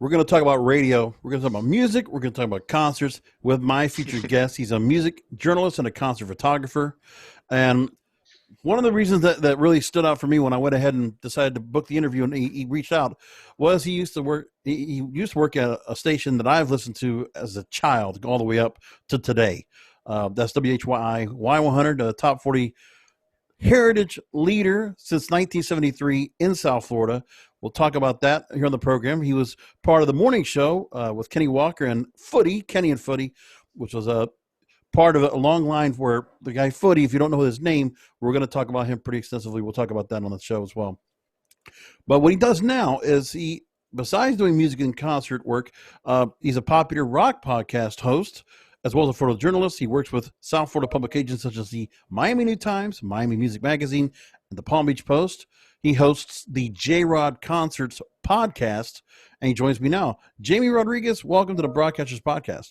We're going to talk about radio. We're going to talk about music. We're going to talk about concerts with my featured guest. He's a music journalist and a concert photographer. And one of the reasons that really stood out for me when I went ahead and decided to book the interview and he reached out was he used to work. He used to work at a station that I've listened to as a child, all the way up to today. That's WHYI Y-100, the top 40 heritage leader since 1973 in South Florida. We'll talk about that here on the program. He was part of the morning show with Kenny Walker and Footy, Kenny and Footy, which was a part of a long line where the guy Footy, if you don't know his name, we're going to talk about him pretty extensively. We'll talk about that on the show as well. But what he does now is besides doing music and concert work, he's a popular rock podcast host, as well as a photojournalist. He works with South Florida publications such as the Miami New Times, Miami Music Magazine, and the Palm Beach Post. He hosts the JRodconcerts podcast, and he joins me now. Jaime Rodriguez, welcome to the Broadcasters Podcast.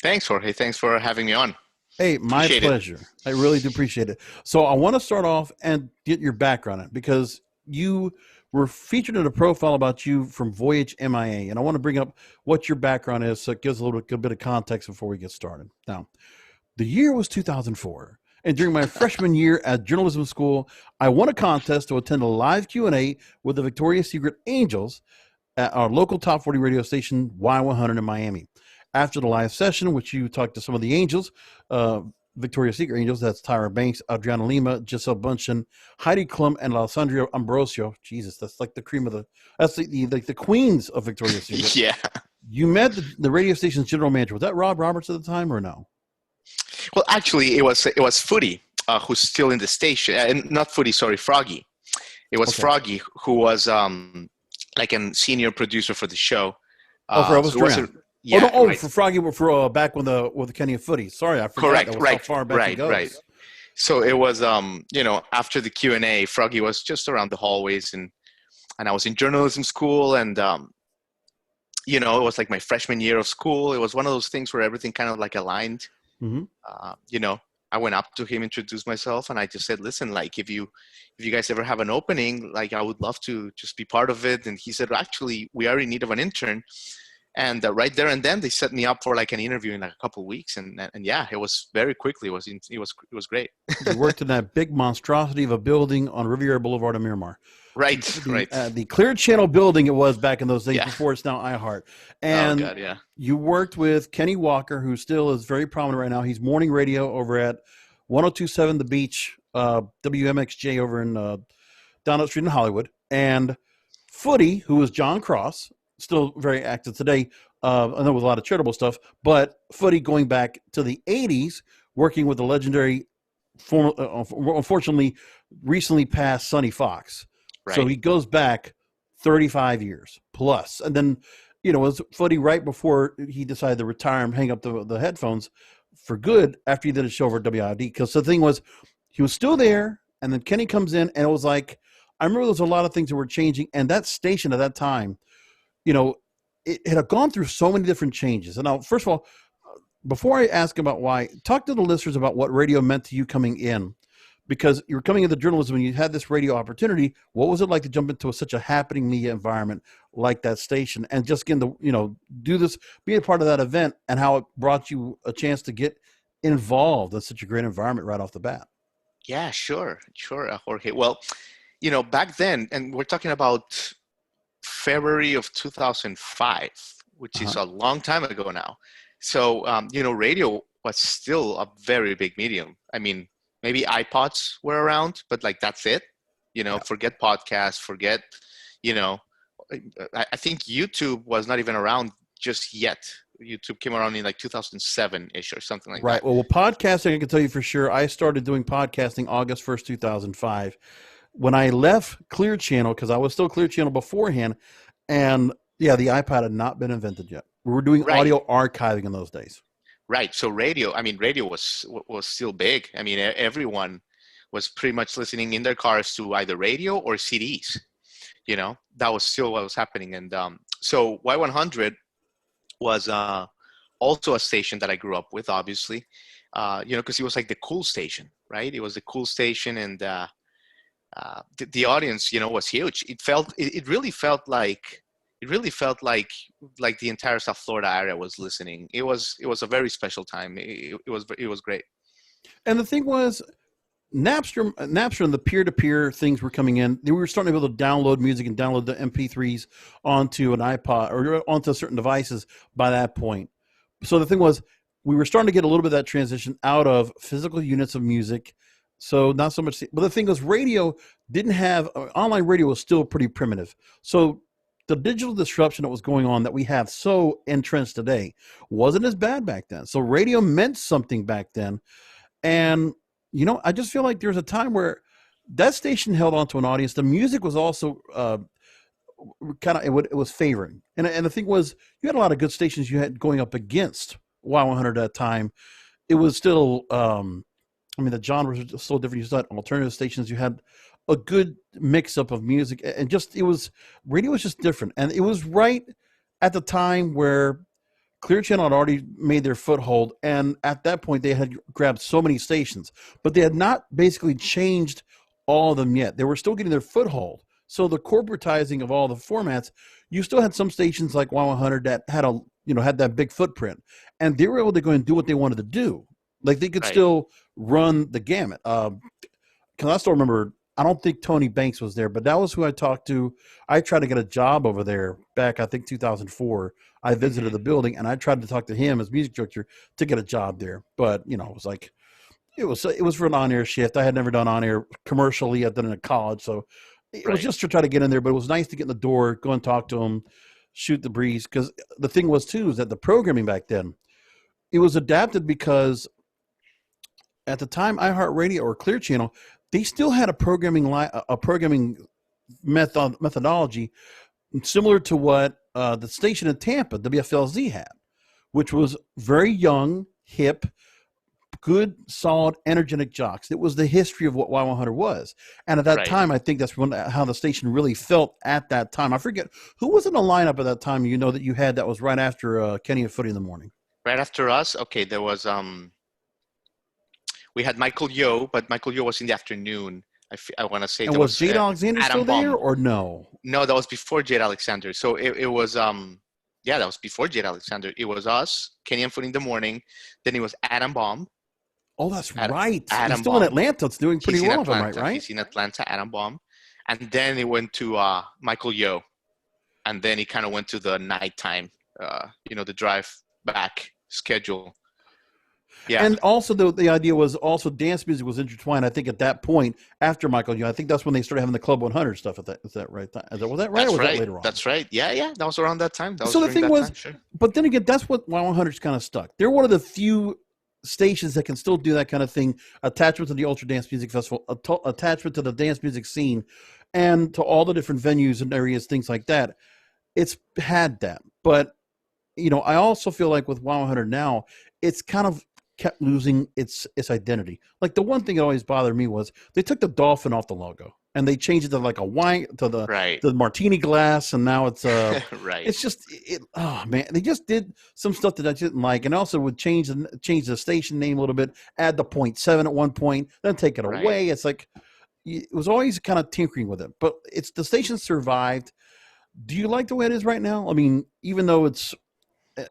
Thanks, Jorge. Thanks for having me on. Hey, my pleasure. I really do appreciate it. So I want to start off and get your background on it because you were featured in a profile about you from Voyage MIA, and I want to bring up what your background is so it gives a good bit of context before we get started. Now, the year was 2004, and during my freshman year at journalism school, I won a contest to attend a live Q&A with the Victoria's Secret Angels at our local top 40 radio station, Y100 in Miami. After the live session, which you talked to some of the angels, Victoria's Secret Angels, that's Tyra Banks, Adriana Lima, Giselle Bundchen, Heidi Klum, and Alessandra Ambrosio. Jesus, that's like the cream of that's the queens of Victoria's Secret. Yeah. You met the radio station's general manager. Was that Rob Roberts at the time or no? Well, actually, it was Footy, who's still in the station, and not Footy, sorry, Froggy. It was Froggy who was like a senior producer for the show. For Elvis Duran. Yeah, right. For Froggy, for back with the Kenny and Footy. Sorry, I forgot. Correct, that was right, how far back it goes. Right. So it was, after the Q&A, Froggy was just around the hallways, and I was in journalism school, and it was like my freshman year of school. It was one of those things where everything kind of like aligned. Mm-hmm. I went up to him, introduced myself, and I just said, listen, like if you guys ever have an opening, like I would love to just be part of it. And he said, actually, we are in need of an intern. And right there and then they set me up for like an interview in like a couple of weeks. And yeah, it was very quickly. It was great. You worked in that big monstrosity of a building on Riviera Boulevard in Miramar. Right. The Clear Channel building it was back in those days before it's now iHeart. And you worked with Kenny Walker, who still is very prominent right now. He's morning radio over at 102.7 The Beach, WMXJ over in down the street in Hollywood. And Footy, who is John Cross, still very active today. I know with a lot of charitable stuff, but Footy going back to the 80s, working with the legendary, unfortunately, recently passed Sonny Fox. Right. So he goes back 35 years plus. And then, was Footy right before he decided to retire and hang up the headphones for good after he did a show over WID. Because the thing was, he was still there, and then Kenny comes in, and it was like, I remember there was a lot of things that were changing, and that station at that time, it had gone through so many different changes. And now, first of all, before I ask about why, talk to the listeners about what radio meant to you coming in, because you were coming into journalism and you had this radio opportunity. What was it like to jump into such a happening media environment like that station and just get to, do this, be a part of that event, and how it brought you a chance to get involved in such a great environment right off the bat? Yeah, sure, Jorge. Well, back then, and we're talking about February of 2005, which is a long time ago now. So, radio was still a very big medium. I mean, maybe iPods were around, but like, that's it, forget podcasts, forget, I think YouTube was not even around just yet. YouTube came around in like 2007-ish or something like that. Right. Well, podcasting, I can tell you for sure, I started doing podcasting August 1st, 2005. When I left Clear Channel, because I was still Clear Channel beforehand, and the iPod had not been invented yet. We were doing audio archiving in those days. Right. So radio was still big. I mean, everyone was pretty much listening in their cars to either radio or CDs. That was still what was happening. And so Y100 was also a station that I grew up with, obviously, because it was like the cool station, right? It was the cool station, and the audience, was huge. It really felt like, it really felt like the entire South Florida area was listening. It was a very special time. It was great. And the thing was, Napster and the peer-to-peer things were coming in. They were starting to be able to download music and download the MP3s onto an iPod or onto certain devices by that point. So the thing was, we were starting to get a little bit of that transition out of physical units of music. So not so much, but the thing was, radio didn't have, online radio was still pretty primitive. So the digital disruption that was going on that we have so entrenched today wasn't as bad back then. So radio meant something back then. And, I just feel like there's a time where that station held on to an audience. The music was also it was favoring. And the thing was, you had a lot of good stations you had going up against Y100 at that time. It was still, the genres were so different. You still had alternative stations. You had a good mix-up of music. And radio was just different. And it was right at the time where Clear Channel had already made their foothold, and at that point they had grabbed so many stations, but they had not basically changed all of them yet. They were still getting their foothold. So the corporatizing of all the formats, you still had some stations like Y100 that had had that big footprint, and they were able to go and do what they wanted to do. Like they could still run the gamut. Because I still remember, I don't think Tony Banks was there, but that was who I talked to. I tried to get a job over there back, I think 2004. I visited the building and I tried to talk to him as music director to get a job there. But, it was like, it was for an on-air shift. I had never done on-air commercially. I'd done it in college. So it was just to try to get in there, but it was nice to get in the door, go and talk to him, shoot the breeze. Because the thing was too, is that the programming back then, it was adapted because at the time, iHeartRadio or Clear Channel, they still had a programming methodology similar to what the station in Tampa, WFLZ, had, which was very young, hip, good, solid, energetic jocks. It was the history of what Y100 was. And at that time, I think that's how the station really felt at that time. I forget, who was in the lineup at that time that you had that was right after Kenny and Footy in the Morning? Right after us? Okay, there was... we had Michael Yo, but Michael Yo was in the afternoon. I want to say. And was Jade Alexander still there or no? No, that was before Jade Alexander. So it was that was before Jade Alexander. It was us, Kenny and Foot in the Morning. Then it was Adam Baum. Oh, that's right. He's still in Atlanta. It's doing pretty well, right? He's in Atlanta, Adam Baum. And then it went to Michael Yo. And then it kind of went to the nighttime, the drive back schedule. Yeah. And also the idea was also dance music was intertwined. I think at that point after Michael Young, I think that's when they started having the Club 100 stuff. Is that right? Was that right? That's or was right. that later on? That's right. Yeah. That was around that time. So the thing was, but then again, that's what Y100's kind of stuck. They're one of the few stations that can still do that kind of thing. Attachment to the Ultra Dance Music Festival, attachment to the dance music scene, and to all the different venues and areas, things like that. It's had that, but I also feel like with Y100 now, it's kind of kept losing its identity. Like the one thing that always bothered me was they took the dolphin off the logo and they changed it to like a wine to the martini glass, and now it's it's just oh man, they just did some stuff that I didn't like, and also would change the station name a little bit, add the 0.7 at one point, then take it away. It's like it was always kind of tinkering with it, but the station survived. Do you like the way it is right now? I mean, even though it's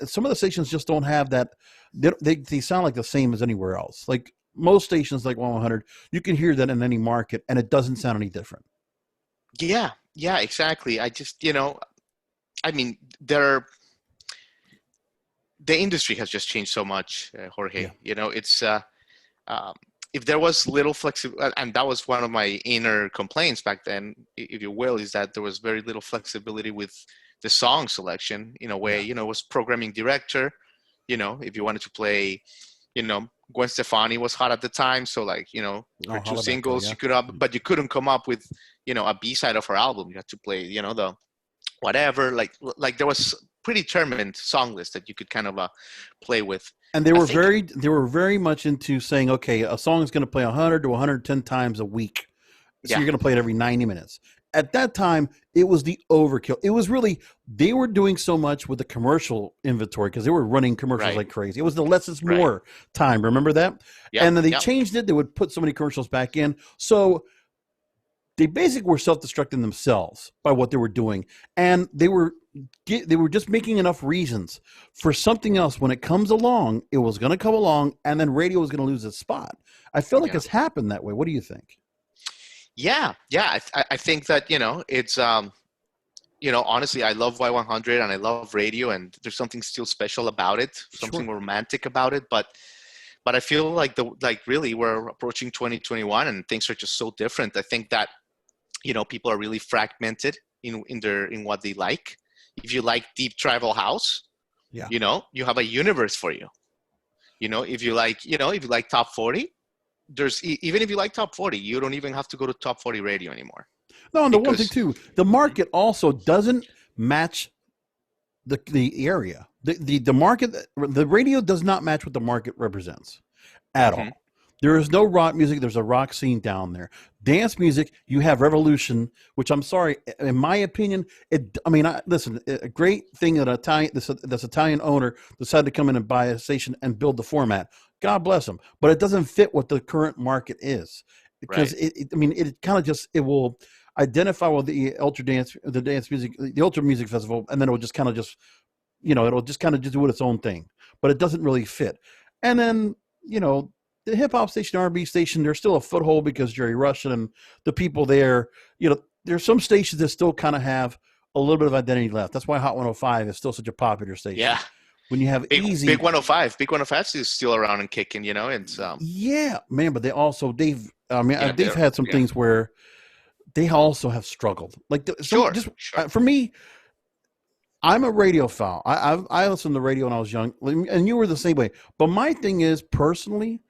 some of the stations just don't have that. They sound like the same as anywhere else. Like most stations like Y100, you can hear that in any market and it doesn't sound any different. Yeah, exactly. I just, the industry has just changed so much, Jorge. Yeah. It's, if there was little flexibility, and that was one of my inner complaints back then, if you will, is that there was very little flexibility with the song selection in a way. It was programming director. If you wanted to play, Gwen Stefani was hot at the time. So like, her two singles, you could but you couldn't come up with, a B-side of her album. You had to play, the whatever, like there was predetermined song list that you could kind of play with. And they were very much into saying, okay, a song is going to play 100 to 110 times a week. So you're going to play it every 90 minutes. At that time, it was the overkill. It was really, they were doing so much with the commercial inventory because they were running commercials like crazy. It was the less is more time. Remember that? Yeah. And then they changed it. They would put so many commercials back in. So they basically were self-destructing themselves by what they were doing, and they were just making enough reasons for something else. When it comes along, it was going to come along, and then radio was going to lose its spot. I feel like Yeah. it's happened that way. What do you think? Yeah. I think that, it's, honestly, I love Y100 and I love radio, and there's something still special about it, something Sure. romantic about it. But I feel like really we're approaching 2021 and things are just so different. I think that, people are really fragmented in what they like. If you like deep tribal house, Yeah. you have a universe for you. If you like top 40, even if you like top 40, you don't even have to go to top 40 radio anymore. No, and the one thing Because too, the market also doesn't match the area. The market, the radio does not match what the market represents at Mhm. all. There is no rock music. There's a rock scene down there. Dance music, you have Revolution, which I'm sorry, in my opinion, listen, a great thing that this Italian owner decided to come in and buy a station and build the format. God bless him, but it doesn't fit what the current market is, because Right. it kind of just, it will identify with the dance music, the ultra music festival, and then it will just kind of just, it'll just kind of just do its own thing, but it doesn't really fit. And then, the hip hop station, R&B station, there's still a foothold because Jerry Rush and the people there, there's some stations that still kind of have a little bit of identity left. That's why Hot 105 is still such a popular station. Yeah. When you have Easy, Big 105, Big 105 is still around and kicking. It's yeah, man, but they've they're, had some things where they also have struggled. Like sure. For me, I'm a radiophile. I listened to radio when I was young, and you were the same way. But my thing is, personally,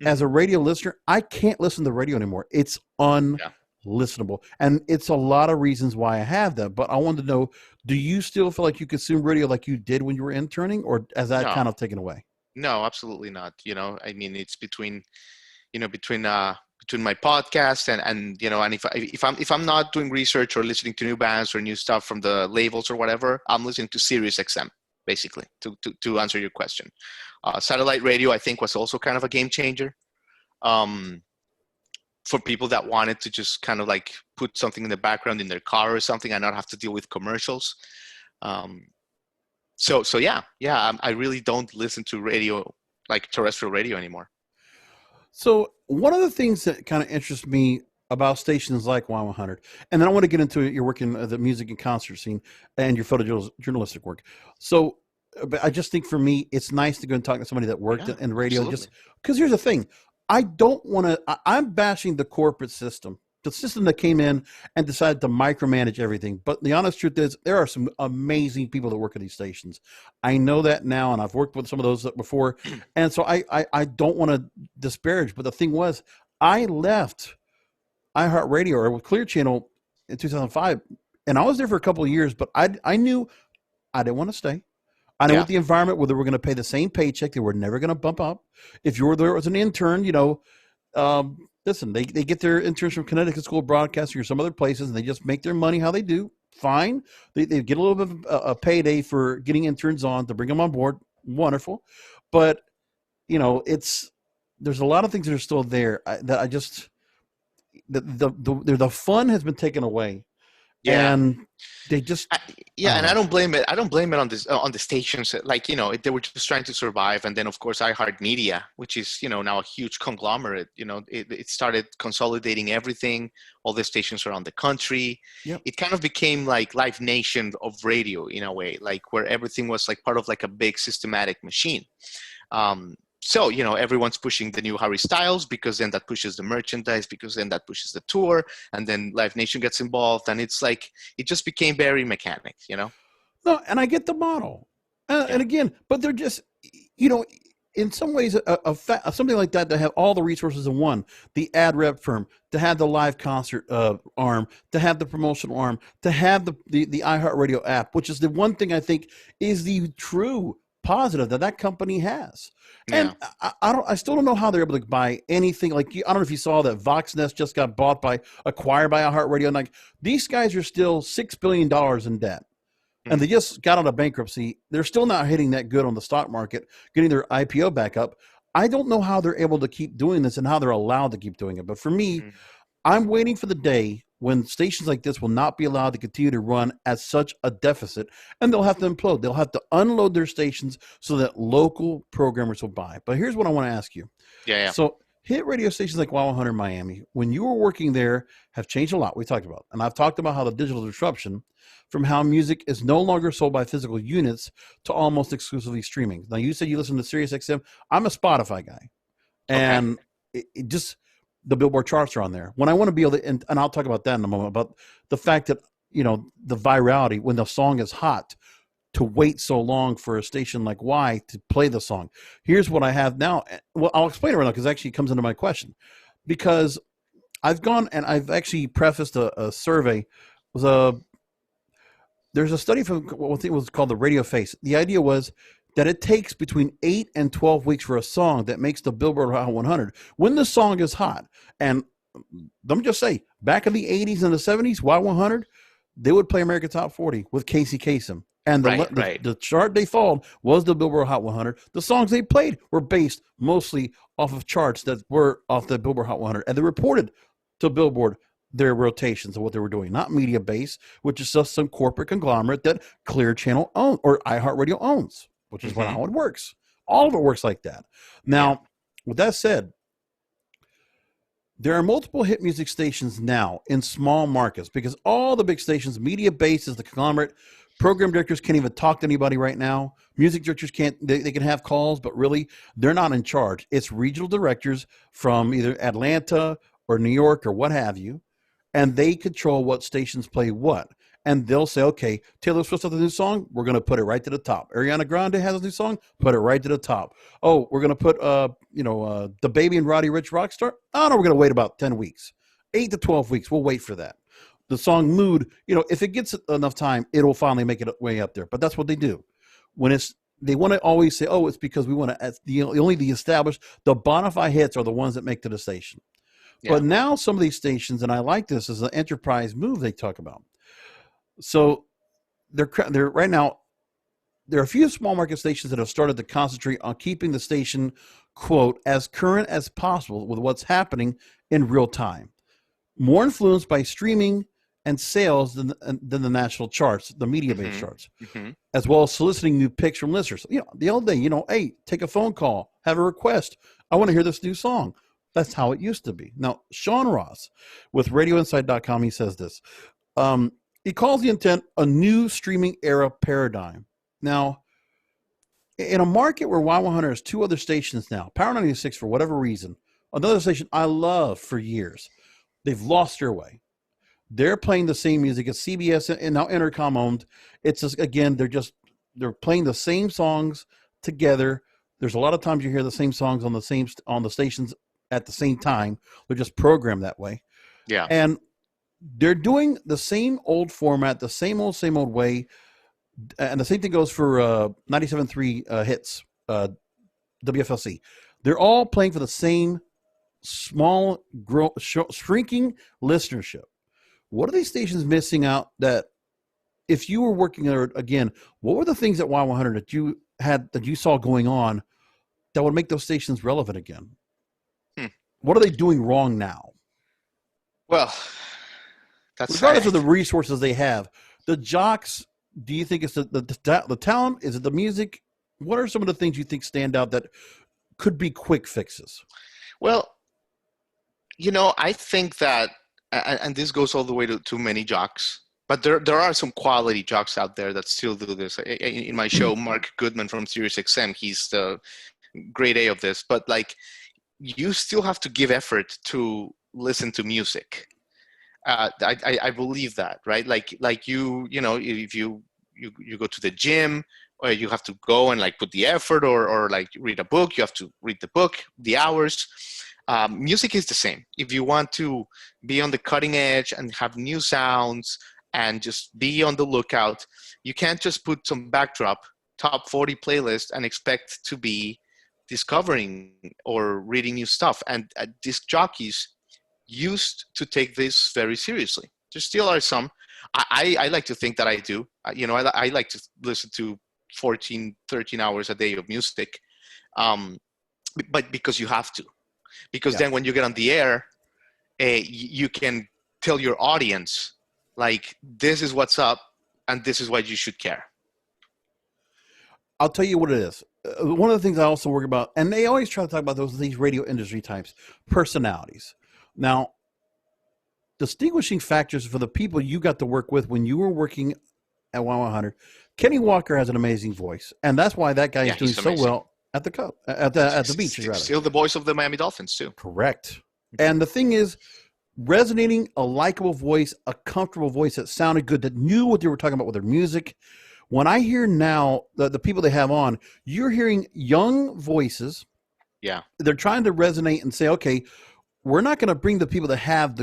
as a radio listener, I can't listen to radio anymore. It's unlistenable, and it's a lot of reasons why I have that. But I wanted to know: do you still feel like you consume radio like you did when you were interning, or has that kind of taken away? No, absolutely not. It's between my podcast and and if I'm not doing research or listening to new bands or new stuff from the labels or whatever, I'm listening to Sirius XM, basically, to answer your question. Satellite radio, I think, was also kind of a game changer for people that wanted to just kind of like put something in the background in their car or something and not have to deal with commercials. So yeah, I really don't listen to radio, like terrestrial radio, anymore. So one of the things that kind of interests me about stations like Y100, and then I want to get into your work in the music and concert scene and your photojournalistic work. So, but I just think for me, it's nice to go and talk to somebody that worked in radio. Absolutely. Just because here's the thing, I don't want to. I'm bashing the corporate system, the system that came in and decided to micromanage everything. But the honest truth is, there are some amazing people that work at these stations. I know that now, and I've worked with some of those before, and so I don't want to disparage. But the thing was, I left iHeartRadio or with Clear Channel in 2005, and I was there for a couple of years. But I knew I didn't want to stay. I know with the environment where they were going to pay the same paycheck, they were never going to bump up. If you were there as an intern, listen, they get their interns from Connecticut School of Broadcasting or some other places, and they just make their money how they do. Fine. They get a little bit of a payday for getting interns on to bring them on board. Wonderful. But, there's a lot of things that are still there that I just, the fun has been taken away. Yeah. And they just, and I don't blame it. I don't blame it on this on the stations. Like, they were just trying to survive, and then of course iHeartMedia, which is now a huge conglomerate. It started consolidating everything, all the stations around the country. Yep. It kind of became like Live Nation of radio in a way, like where everything was like part of like a big systematic machine. So, everyone's pushing the new Harry Styles because then that pushes the merchandise, because then that pushes the tour, and then Live Nation gets involved, and it's like it just became very mechanic, No, and I get the model, and again, but they're just, in some ways, something like that to have all the resources in one, the ad rep firm, to have the live concert arm, to have the promotional arm, to have the iHeartRadio app, which is the one thing I think is the true positive that company has. And I still don't know how they're able to buy anything. Like, I don't know if you saw that VoxNest just got acquired by iHeartRadio. And like, these guys are still $6 billion in debt. And they just got out of bankruptcy. They're still not hitting that good on the stock market, getting their IPO back up. I don't know how they're able to keep doing this and how they're allowed to keep doing it. But for me, I'm waiting for the day when stations like this will not be allowed to continue to run at such a deficit, and they'll have to implode. They'll have to unload their stations so that local programmers will buy. But here's what I want to ask you. Yeah. So hit radio stations like Y100 Miami, when you were working there, have changed a lot. We talked about, and I've talked about how the digital disruption from how music is no longer sold by physical units to almost exclusively streaming. Now, you said you listen to Sirius XM. I'm a Spotify guy, Okay. and it just the Billboard charts are on there. When I want to be able to, and I'll talk about that in a moment, about the fact that, the virality when the song is hot, to wait so long for a station like Y to play the song. Here's what I have now. Well, I'll explain it right now because it actually comes into my question. Because I've gone and I've actually prefaced a survey. It was there's a study from what I think was called the Radio Face. The idea was that it takes between 8 and 12 weeks for a song that makes the Billboard Hot 100 when the song is hot. And let me just say, back in the 80s and the 70s, Y100, they would play American Top 40 with Casey Kasem. And the chart they followed was the Billboard Hot 100. The songs they played were based mostly off of charts that were off the Billboard Hot 100. And they reported to Billboard their rotations of what they were doing, not media base, which is just some corporate conglomerate that Clear Channel owns or iHeartRadio owns, which is how it works. All of it works like that. Now, with that said, there are multiple hit music stations now in small markets because all the big stations, media base is the conglomerate. Program directors can't even talk to anybody right now. Music directors can't, they can have calls, but really they're not in charge. It's regional directors from either Atlanta or New York or what have you, and they control what stations play what. And they'll say, okay, Taylor Swift has a new song, we're going to put it right to the top. Ariana Grande has a new song, put it right to the top. Oh, we're going to put, The Baby and Roddy Ricch Rockstar. Oh, no, we're going to wait about 10 weeks. 8 to 12 weeks, we'll wait for that. The song Mood, if it gets enough time, it'll finally make it way up there. But that's what they do. They want to always say, oh, it's because we want to, only the established, the bona fide hits are the ones that make to the station. Yeah. But now some of these stations, and I like this, is an enterprise move they talk about. So they're right now, there are a few small market stations that have started to concentrate on keeping the station, quote, as current as possible with what's happening in real time. More influenced by streaming and sales than the national charts, the media-based charts, as well as soliciting new picks from listeners. The old day, hey, take a phone call, have a request. I want to hear this new song. That's how it used to be. Now, Sean Ross with RadioInsight.com, he says this. He calls the intent a new streaming era paradigm. Now, in a market where Y100 has two other stations now, Power 96 for whatever reason, another station I love for years, they've lost their way. They're playing the same music as CBS and now Entercom owned. It's just, again, they're playing the same songs together. There's a lot of times you hear the same songs on the stations at the same time. They're just programmed that way. Yeah. And they're doing the same old format, the same old way. And the same thing goes for 97.3 hits, WFLC. They're all playing for the same small, shrinking listenership. What are these stations missing out that if you were working there again, what were the things at Y100 that you saw going on that would make those stations relevant again? What are they doing wrong now? Well, that's regardless of the resources they have. The jocks, do you think it's the talent? Is it the music? What are some of the things you think stand out that could be quick fixes? Well, I think that, and this goes all the way to many jocks, but there are some quality jocks out there that still do this. In my show, Mark Goodman from SiriusXM, he's the grade A of this, but you still have to give effort to listen to music. I believe that, right? If you go to the gym, or you have to go and put the effort, or read a book, you have to read the book, the hours. Music is the same. If you want to be on the cutting edge and have new sounds and just be on the lookout, you can't just put some backdrop, top 40 playlist and expect to be discovering or reading new stuff. And disc jockeys used to take this very seriously. There still are some. I like to think that I do. I like to listen to 14, 13 hours a day of music, but because you have to. Because then when you get on the air, you can tell your audience, like, this is what's up and this is why you should care. I'll tell you what it is. One of the things I also work about, and they always try to talk about these radio industry types, personalities. Now, distinguishing factors for the people you got to work with when you were working at Y-100, Kenny Walker has an amazing voice, and that's why that guy is doing so well at the beach. Still the voice of the Miami Dolphins too. Correct. And the thing is, resonating a likable voice, a comfortable voice that sounded good, that knew what they were talking about with their music. When I hear now the people they have on, you're hearing young voices. Yeah. They're trying to resonate and say, okay, we're not going to bring the people that have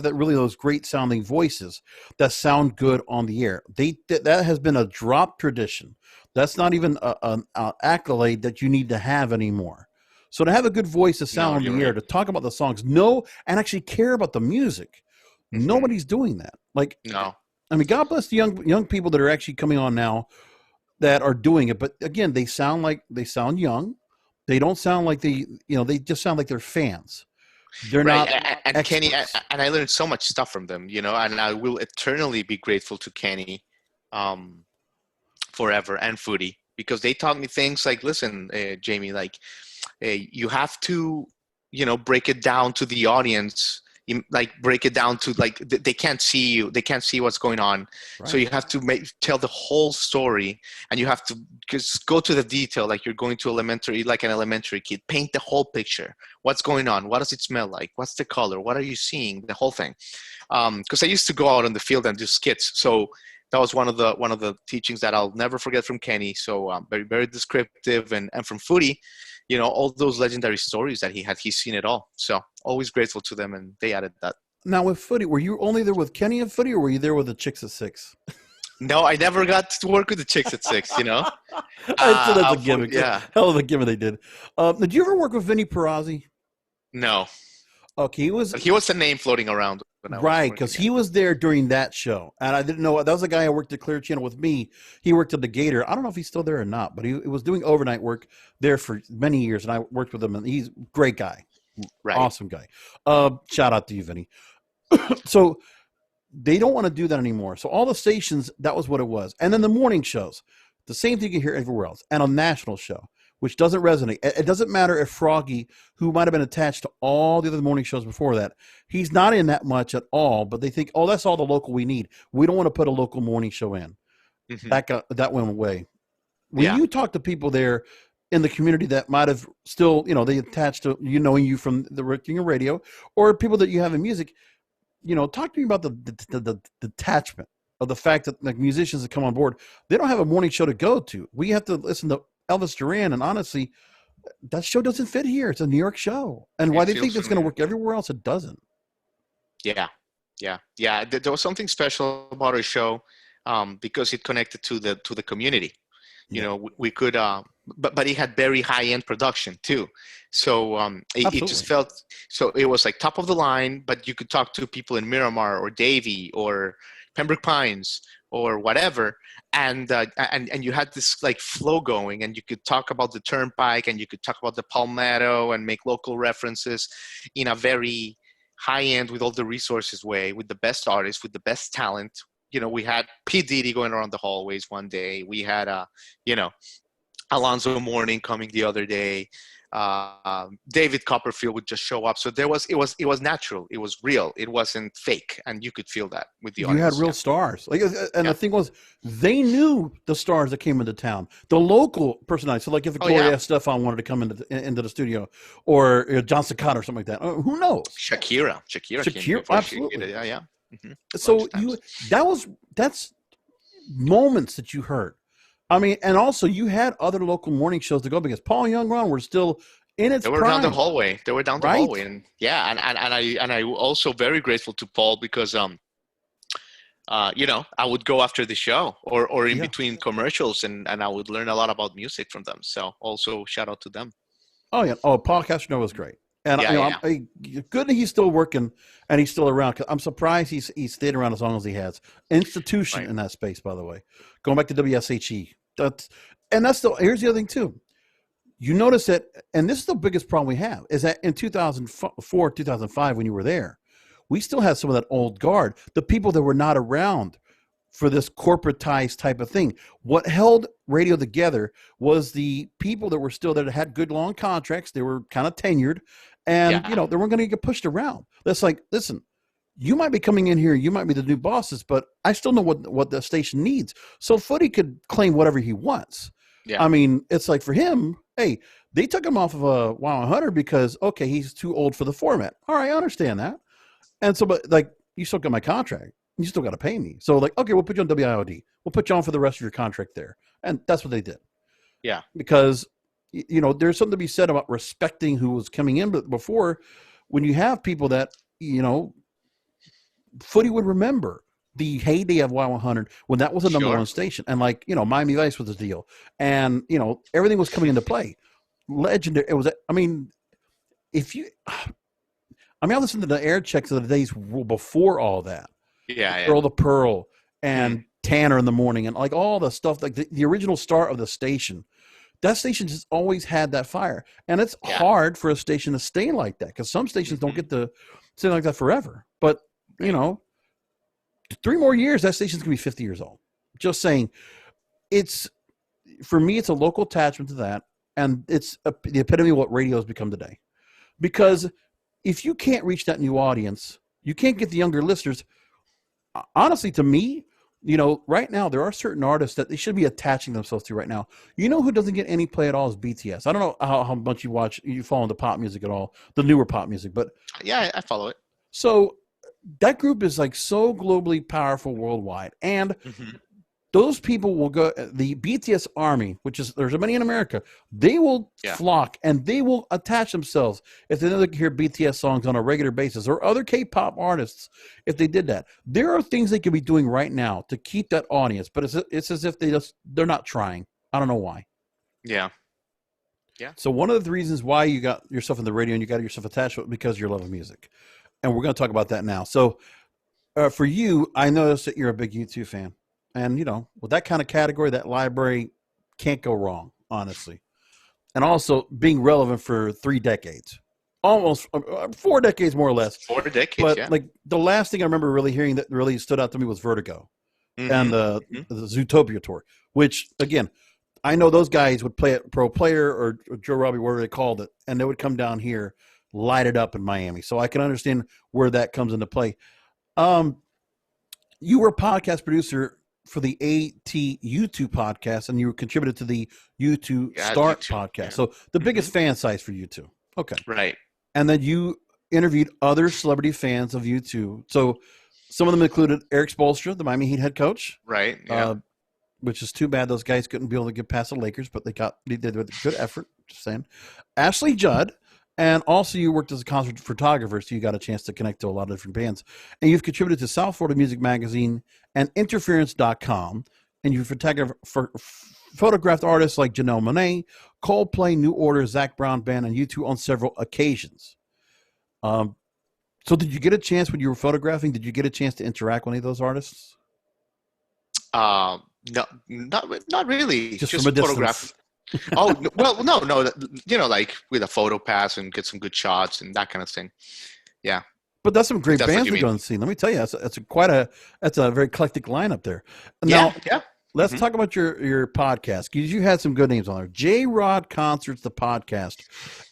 those great sounding voices that sound good on the air. That has been a drop tradition. That's not even an accolade that you need to have anymore. So to have a good voice to sound on the air, to talk about the songs, and actually care about the music, nobody's doing that. No. I mean, God bless the young people that are actually coming on now that are doing it. But again, they sound young. They don't sound like they just sound like they're fans. They're not. And Kenny, and I learned so much stuff from them, and I will eternally be grateful to Kenny, forever, and Foodie, because they taught me things like, listen, Jamie, like, you have to, break it down to the audience. Break it down to, like, they can't see you, they can't see what's going on. Right. So you have to tell the whole story, and you have to just go to the detail, like you're going to an elementary kid. Paint the whole picture. What's going on? What does it smell like? What's the color? What are you seeing? The whole thing. Because I used to go out in the field and do skits. So that was one of the teachings that I'll never forget from Kenny. So very, very descriptive, and from Foodie. All those legendary stories that he had, he's seen it all. So always grateful to them, and they added that. Now with Foodie, were you only there with Kenny and Foodie, or were you there with the Chicks at 6? No, I never got to work with the Chicks at 6, That's a gimmick. Yeah. Hell of a gimmick they did. Did you ever work with Vinny Perazzi? No. Okay, he was a name floating around. Right, because he was there during that show, and I didn't know that was the guy who worked at Clear Channel with me. He worked at the Gator. I don't know if he's still there or not, but he was doing overnight work there for many years, and I worked with him. And he's a great guy, right? Awesome guy. Shout out to you, Vinny. So they don't want to do that anymore. So all the stations, that was what it was, and then the morning shows, the same thing you hear everywhere else, and a national show, which doesn't resonate. It doesn't matter if Froggy, who might have been attached to all the other morning shows before that, he's not in that much at all, but they think, oh, that's all the local we need. We don't want to put a local morning show in. That went away. When you talk to people there in the community that might have still, they attached to knowing you from the radio, or people that you have in music, talk to me about the detachment of the fact that, like, musicians that come on board, they don't have a morning show to go to. We have to listen to Elvis Duran, and honestly, that show doesn't fit here. It's a New York show, and why they think it's going to work everywhere else, it doesn't. Yeah. There was something special about our show, because it connected to the community. We could, but it had very high end production too. So it just felt, so it was like top of the line, but you could talk to people in Miramar or Davie or Pembroke Pines or whatever, and you had this, like, flow going, and you could talk about the Turnpike, and you could talk about the Palmetto, and make local references in a very high end, with all the resources way, with the best artists, with the best talent. We had P. Diddy going around the hallways one day. We had Alonzo Mourning coming the other day. David Copperfield would just show up. So it was natural. It was real. It wasn't fake, and you could feel that with the audience. You had real stars. The thing was, they knew the stars that came into town. The local personalities. So, like, if Gloria Estefan wanted to come into the studio, or John Cicada or something like that, who knows? Shakira, absolutely. Yeah. So that's moments that you heard. I mean, and also you had other local morning shows to go, because Paul Young Ron were still in its prime. They were down the hallway. And and I also very grateful to Paul, because I would go after the show or in between commercials, and I would learn a lot about music from them. So also shout out to them. Oh yeah. Oh, Paul Castro was great. And good that he's still working and he's still around. Cause I'm surprised he's stayed around as long as he has. Institution in that space, by the way. Going back to WSHE. Here's the other thing too. you notice that, and this is the biggest problem we have, is that in 2004, 2005, when you were there, we still had some of that old guard, the people that were not around for this corporatized type of thing. What held radio together was the people that were still there that had good long contracts. They were kind of tenured, and they weren't going to get pushed around. That's like, listen, you might be coming in here, you might be the new bosses, but I still know what the station needs. So Footy could claim whatever he wants. Yeah. I mean, it's like for him, hey, they took him off of a Y-100 because, okay, he's too old for the format. All right, I understand that. And so, but like, you still got my contract. You still got to pay me. So like, okay, we'll put you on WIOD. We'll put you on for the rest of your contract there. And that's what they did. Yeah. Because, there's something to be said about respecting who was coming in. But before, when you have people that, Footy would remember the heyday of Y-100 when that was a number one station. And like, Miami Vice was the deal. And, everything was coming into play. Legendary. It was, I listened to the air checks of the days before all that. Yeah. Earl the Pearl and Tanner in the morning and like all the stuff, like the original start of the station. That station just always had that fire. And it's hard for a station to stay like that because some stations don't get to stay like that forever. But, 3 more years, that station's going to be 50 years old. Just saying, for me, it's a local attachment to that. And it's the epitome of what radio has become today. Because if you can't reach that new audience, you can't get the younger listeners. Honestly, to me, right now, there are certain artists that they should be attaching themselves to right now. Who doesn't get any play at all is BTS. I don't know how much you follow the pop music at all, the newer pop music, but yeah, I follow it. So that group is like so globally powerful worldwide. And those people will go, the BTS army, there's many in America, they will flock and they will attach themselves if they know they can hear BTS songs on a regular basis or other K-pop artists if they did that. There are things they could be doing right now to keep that audience, but it's as if they're not trying. I don't know why. Yeah. Yeah. So one of the reasons why you got yourself in the radio and you got yourself attached to it because of your love of music. And we're going to talk about that now. So for you, I noticed that you're a big U2 fan. And, with that kind of category, that library can't go wrong, honestly. And also being relevant for 3 decades. Almost 4 decades, more or less. 4 decades, but like the last thing I remember really hearing that really stood out to me was Vertigo and the Zootopia tour, which, again, I know those guys would play at Pro Player or Joe Robbie, whatever they called it, and they would come down here, light it up in Miami. So I can understand where that comes into play. You were a podcast producer for the U2 podcast, and you contributed to the U2 Start podcast. Yeah. So the biggest fan size for U2. Okay. Right. And then you interviewed other celebrity fans of U2. So some of them included Eric Spoelstra, the Miami Heat head coach. Right. Yeah. Which is too bad those guys couldn't be able to get past the Lakers, but they did with good effort. Just saying. Ashley Judd. And also you worked as a concert photographer, so you got a chance to connect to a lot of different bands. And you've contributed to South Florida Music Magazine and Interference.com. And you've photographed artists like Janelle Monáe, Coldplay, New Order, Zac Brown Band, and U2 on several occasions. So did you get a chance when you were photographing, did you get a chance to interact with any of those artists? No, not really. Just from a photograph. Oh, well, no, like with a photo pass and get some good shots and that kind of thing. Yeah. But that's some great bands we go and see. Let me tell you, that's a very eclectic lineup there. Now, let's talk about your podcast, because you had some good names on there. JRodconcerts, the podcast.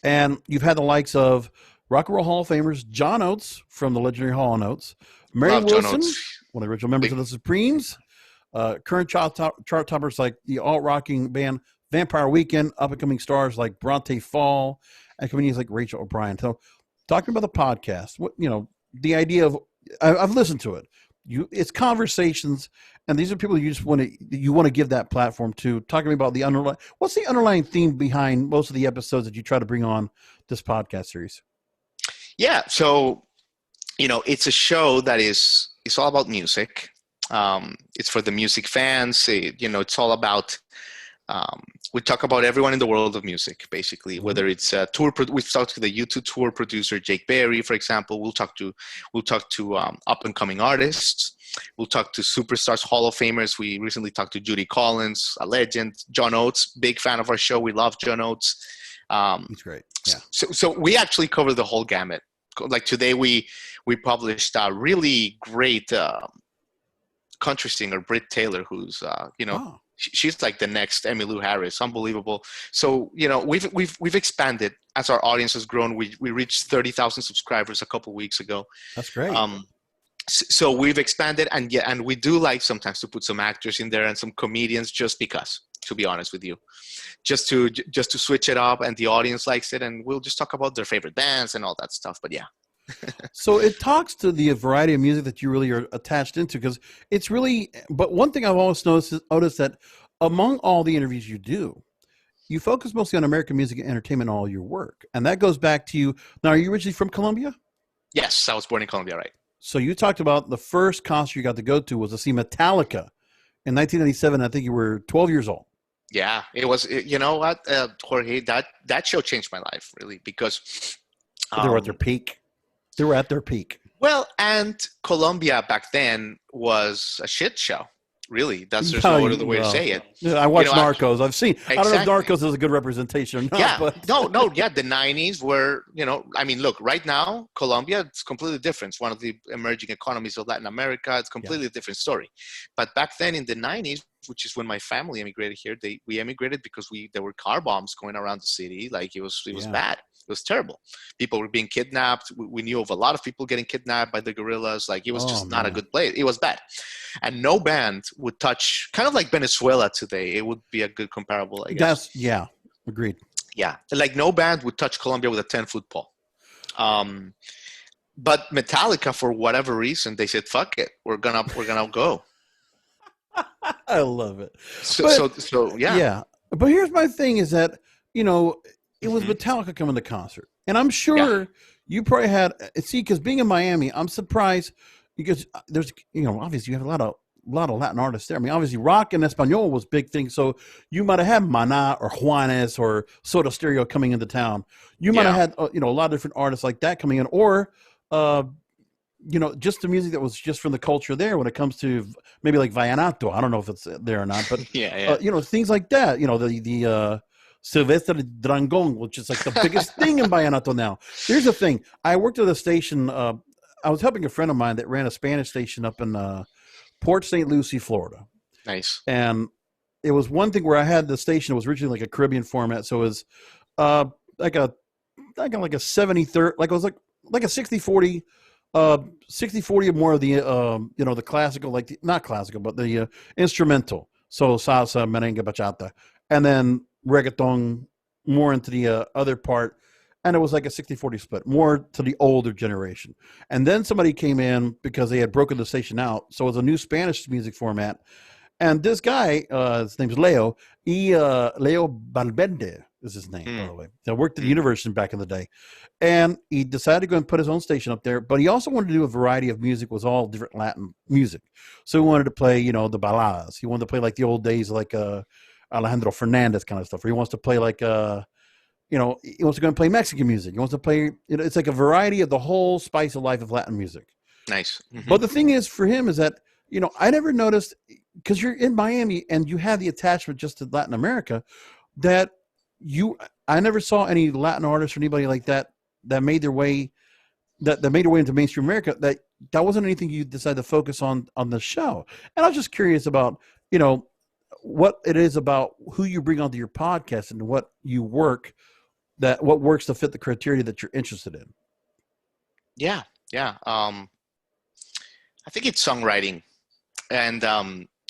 And you've had the likes of Rock and Roll Hall of Famers, John Oates from the legendary Hall & Oates, Mary Wilson, one of the original members of the Supremes, current chart toppers like the alt-rocking band Vampire Weekend, up-and-coming stars like Bronte Fall, and comedians like Rachel O'Brien. So, talking about the podcast, the idea of I've listened to it. It's conversations, and these are people you want to give that platform to. Talking about what's the underlying theme behind most of the episodes that you try to bring on this podcast series? Yeah, so it's a show that it's all about music. It's for the music fans. It's all about We talk about everyone in the world of music, basically, whether it's a tour. We've talked to the YouTube tour producer, Jake Berry, for example. We'll talk to up and coming artists. We'll talk to superstars, Hall of Famers. We recently talked to Judy Collins, a legend. John Oates, big fan of our show. We love John Oates. He's great. Yeah. So we actually cover the whole gamut. Like today, we published a really great country singer, Britt Taylor, who's Oh, she's like the next Emmylou Harris, unbelievable. So we've expanded as our audience has grown. We reached 30,000 subscribers a couple weeks ago. that's great. So we've expanded, and we do like sometimes to put some actors in there and some comedians, just because, to be honest with you, just to switch it up, and the audience likes it, and we'll just talk about their favorite bands and all that stuff. But yeah. So it talks to the variety of music that you really are attached into, because it's really. But one thing I've always noticed that among all the interviews you do, you focus mostly on American music and entertainment in all your work, and that goes back to you. Now, are you originally from Colombia? Yes, I was born in Colombia, right? So you talked about the first concert you got to go to was to see Metallica in 1997. I think you were 12 years old. Yeah, it was. You know what, Jorge? That show changed my life, really, because They were at their peak. They were at their peak. well, and Colombia back then was a shit show. Really, there's No, no other way to say it. Yeah, I watched You know, Narcos. I've seen. I don't know if Exactly. Narcos is a good representation or not. Yeah, But no, yeah. The '90s were, I mean, look, right now, Colombia, it's completely different. It's one of the emerging economies of Latin America. It's completely different story. But back then in the '90s, which is when my family emigrated here, we emigrated because there were car bombs going around the city. Like it was Yeah. bad. It was terrible. People were being kidnapped. We knew of a lot of people getting kidnapped by the guerrillas. Like it was Oh, just not a man. good place. It was bad. And no band would touch, kind of like Venezuela today. It would be a good comparable, I guess. Agreed. Yeah, like no band would touch Colombia with a 10-foot pole. But Metallica, for whatever reason, they said, "Fuck it, we're gonna go." I love it. So yeah. Yeah. But here's my thing: is that it was Mhm. Metallica coming to concert, and I'm sure you probably had. See, because being in Miami, I'm surprised because there's obviously you have a lot of Latin artists there. I mean, obviously rock and Espanol was big thing, so you might have had Maná or Juanes or Soda Stereo coming into town. You might have had a lot of different artists like that coming in, or just the music that was just from the culture there when it comes to maybe like Vallenato. I don't know if it's there or not, but Yeah. things like that. The Silvestre Drangón, which is like the biggest thing in Vallenato now. Here's the thing: I worked at a station. I was helping a friend of mine that ran a Spanish station up in Port St. Lucie, Florida. Nice. And it was one thing where I had the station. It was originally like a Caribbean format, so it was like a 70-30, like it was like a 60-40. 60-40 more of the the classical, like not classical, but the instrumental. So salsa, merengue, bachata, and then reggaeton more into the other part. And it was like a 60-40 split, more to the older generation. And then somebody came in because they had broken the station out. So it was a new Spanish music format. And this guy, his name's Leo. Leo Valverde is his name, by the way. I worked at the Universal back in the day. And he decided to go and put his own station up there. But he also wanted to do a variety of music, was all different Latin music. So he wanted to play, the baladas. He wanted to play like the old days, like Alejandro Fernandez kind of stuff. Or he wants to play like, he wants to go and play Mexican music. He wants to play, it's like a variety of the whole spice of life of Latin music. Nice. Mm-hmm. But the thing is for him is that, I never noticed, because you're in Miami and you have the attachment just to Latin America, that I never saw any Latin artists or anybody like that made their way into mainstream America. That wasn't anything you decided to focus on the show. And I was just curious about, what it is about who you bring onto your podcast and what works to fit the criteria that you're interested in. Yeah. I think it's songwriting. And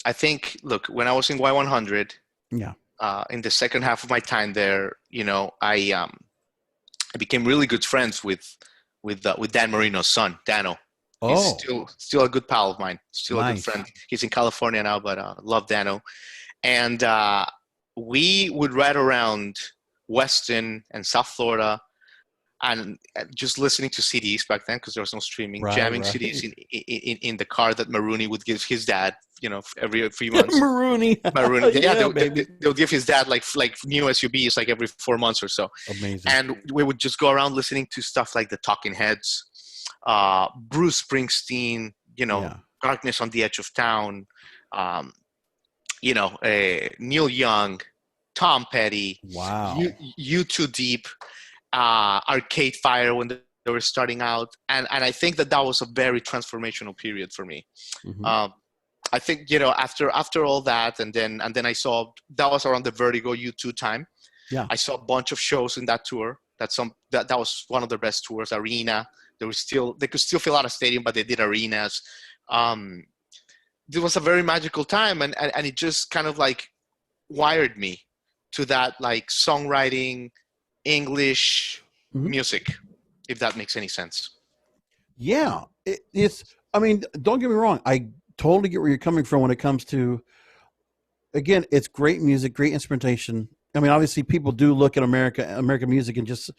I think, look, when I was in Y-100, in the second half of my time there, I became really good friends with Dan Marino's son, Dano. He's still a good pal of mine, still a good friend. He's in California now, but love Dano. And we would ride around Weston and South Florida and just listening to CDs back then because there was no streaming, Right, jamming right. CDs in the car that Maroney would give his dad, every 3 months. Marooney. Maroney, yeah, Yeah, baby. they'll give his dad like new SUVs like every 4 months or so, Amazing. and we would just go around listening to stuff like the Talking Heads, Bruce Springsteen, Yeah. Darkness on the Edge of Town, Neil Young, Tom Petty, Wow. You Too Deep, Arcade Fire when they were starting out, and I think that was a very transformational period for me. Mhm. I think after all that, and then I saw that was around the Vertigo U2 time. Yeah. I saw a bunch of shows in that tour. That was one of their best tours. Arena. They could still fill out a stadium, but they did arenas. It was a very magical time, and it just kind of like wired me to that like songwriting, English music, if that makes any sense. Yeah, it's. I mean, don't get me wrong. I totally get where you're coming from when it comes to. Again, it's great music, great instrumentation. I mean, obviously, people do look at American music and just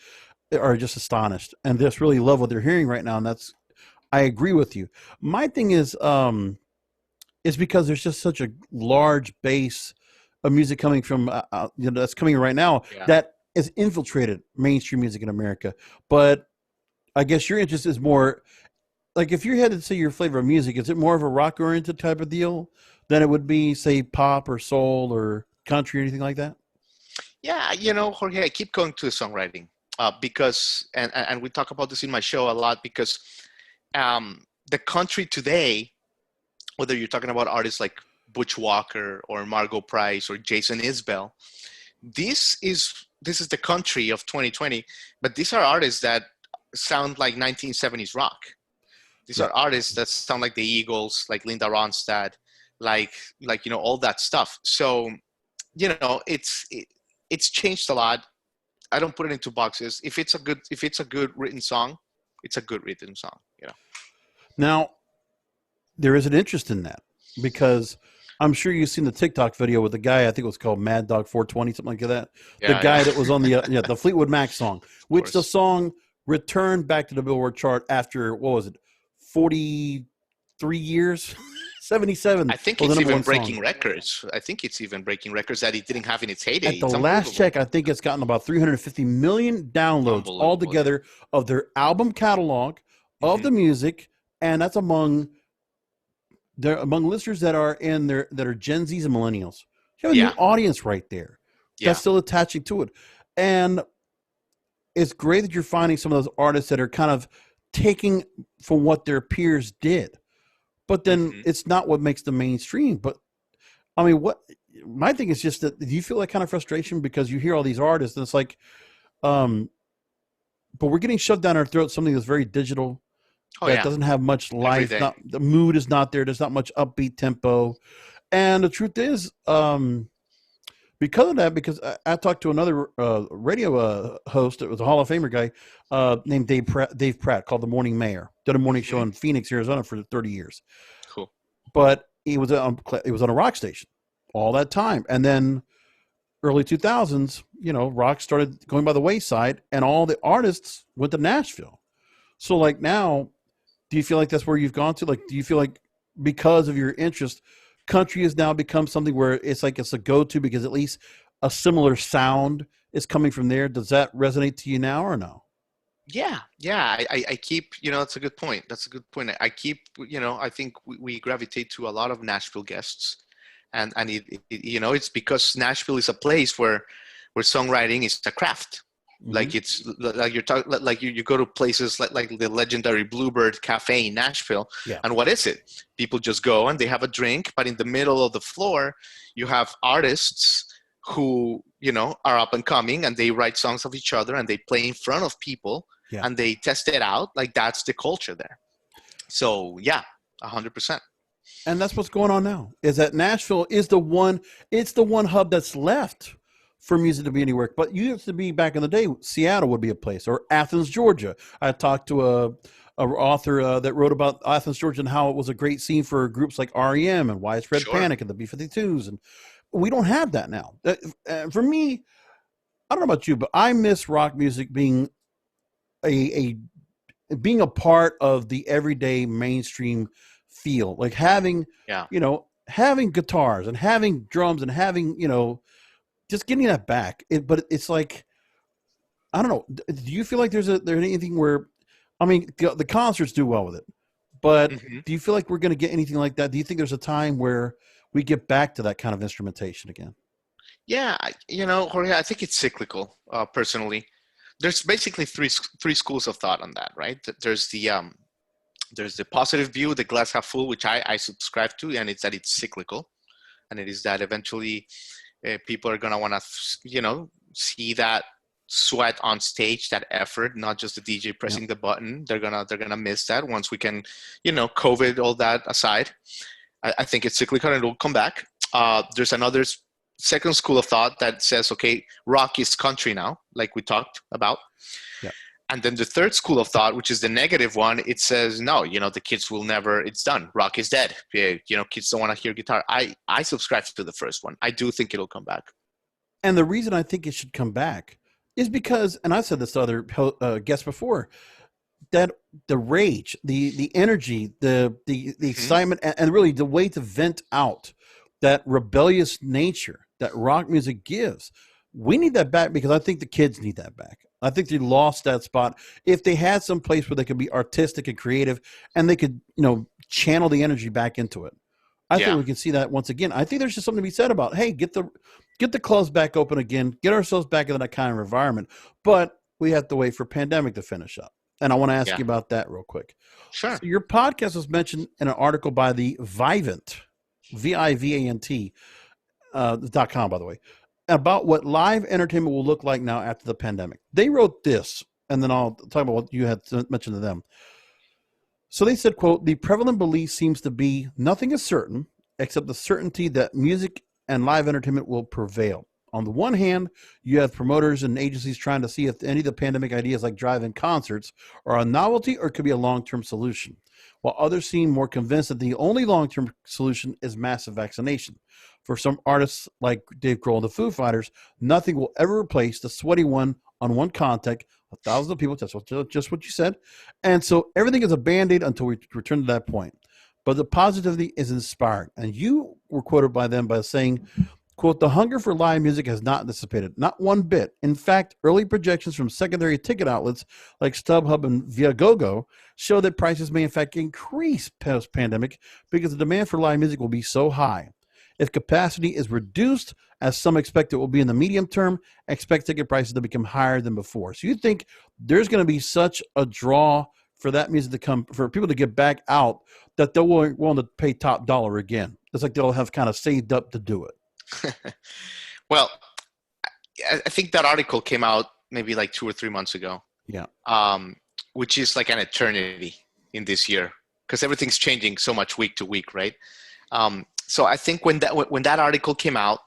are just astonished and just really love what they're hearing right now. And that's, I agree with you. My thing is because there's just such a large base of music coming from that's coming right now that is infiltrated mainstream music in America. But I guess your interest is more like if you had to say your flavor of music, is it more of a rock oriented type of deal than it would be, say, pop or soul or country or anything like that? Yeah, Jorge, I keep going to the songwriting because, and we talk about this in my show a lot, because the country today, whether you're talking about artists like Butch Walker or Margot Price or Jason Isbell, this is the country of 2020, but these are artists that sound like 1970s rock. These are artists that sound like the Eagles, like Linda Ronstadt, like all that stuff. So, it's changed a lot. I don't put it into boxes. If it's a good written song, it's a good written song. Now, there is an interest in that because I'm sure you've seen the TikTok video with the guy, I think it was called Mad Dog 420, something like that. The guy that was on the Fleetwood Mac song, which the song returned back to the Billboard chart after, what was it, 43 years? 77. I think it's even breaking records. I think it's even breaking records that it didn't have in its heyday. At the last check, I think it's gotten about 350 million downloads altogether of their album catalog, of the music, and that's among listeners that are Gen Zs and millennials. You have a new audience right there that's still attaching to it. And it's great that you're finding some of those artists that are kind of taking from what their peers did. But then it's not what makes the mainstream. But I mean, my thing is just that, do you feel that kind of frustration because you hear all these artists and it's like, but we're getting shoved down our throat something that's very digital, that doesn't have much life. The mood is not there. There's not much upbeat tempo. And the truth is, because of that, because I talked to another radio host, it was a Hall of Famer guy named Dave Pratt, called The Morning Mayor. Did a morning show in Phoenix, Arizona for 30 years. Cool. But he was on a rock station all that time. And then early 2000s, rock started going by the wayside and all the artists went to Nashville. So like now, do you feel like that's where you've gone to? Like, do you feel like because of your interest, country has now become something where it's like it's a go-to because at least a similar sound is coming from there? Does that resonate to you now or no? Yeah. I keep, that's a good point. I keep, I think we gravitate to a lot of Nashville guests, and it's because Nashville is a place where songwriting is a craft. Like it's like you're talking, like you go to places like the legendary Bluebird Cafe in Nashville, and what is it? People just go and they have a drink, but in the middle of the floor, you have artists who are up and coming, and they write songs of each other, and they play in front of people, and they test it out. Like that's the culture there. So 100%. And that's what's going on now. Is that Nashville is the one? It's the one hub that's left for music to be anywhere. But you used to be, back in the day, Seattle would be a place, or Athens, Georgia. I talked to a author that wrote about Athens, Georgia, and how it was a great scene for groups like REM and Widespread Panic and the B-52s. And we don't have that now. For me, I don't know about you, but I miss rock music being a being a part of the everyday mainstream feel, like having, Yeah. having guitars and having drums and having, just getting that back. But it's like, I don't know. Do you feel like there's anything where, I mean, the concerts do well with it, but Hmm. do you feel like we're going to get anything like that? Do you think there's a time where we get back to that kind of instrumentation again? Yeah, Jorge, I think it's cyclical. Personally, there's basically three schools of thought on that, right? There's the positive view, the glass half full, which I subscribe to, and it's that it's cyclical, and it is that eventually people are gonna want to, see that sweat on stage, that effort, not just the DJ Yeah. pressing the button. They're gonna miss that once we can, COVID, all that aside. I think it's cyclical and it'll come back. There's another second school of thought that says, okay, rock is country now, like we talked about. Yeah. And then the third school of thought, which is the negative one, it says, no, the kids will never, it's done. Rock is dead. Kids don't want to hear guitar. I subscribe to the first one. I do think it'll come back. And the reason I think it should come back is because, and I said this to other guests before, that the rage, the energy, the Hmm. excitement, and really the way to vent out that rebellious nature that rock music gives. We need that back because I think the kids need that back. I think they lost that spot. If they had some place where they could be artistic and creative and they could, channel the energy back into it. I think Yeah. we can see that once again. I think there's just something to be said about, hey, get the clubs back open again, get ourselves back into that kind of environment. But we have to wait for pandemic to finish up. And I want to ask Yeah. you about that real quick. So Sure. your podcast was mentioned in an article by the Vivant, VIVANT, .com, by the way, about what live entertainment will look like now after the pandemic. They wrote this, and then I'll talk about what you had mentioned to them. So they said, quote, the prevalent belief seems to be nothing is certain except the certainty that music and live entertainment will prevail. On the one hand, you have promoters and agencies trying to see if any of the pandemic ideas like drive-in concerts are a novelty or could be a long-term solution, while others seem more convinced that the only long-term solution is massive vaccination. For some artists like Dave Grohl and the Foo Fighters, nothing will ever replace the sweaty one-on-one contact of thousands of people. That's just what you said. And so everything is a band-aid until we return to that point. But the positivity is inspiring. And you were quoted by them by saying, quote, the hunger for live music has not dissipated, not one bit. In fact, early projections from secondary ticket outlets like StubHub and Viagogo show that prices may in fact increase post-pandemic because the demand for live music will be so high. If capacity is reduced, as some expect it will be in the medium term, expect ticket prices to become higher than before. So you think there's going to be such a draw for that music to come, for people to get back out, that they're willing to pay top dollar again. It's like they'll have kind of saved up to do it. Well, I think that article came out maybe like 2 or 3 months ago, Yeah. which is like an eternity in this year because everything's changing so much week to week, right? So I think when that article came out,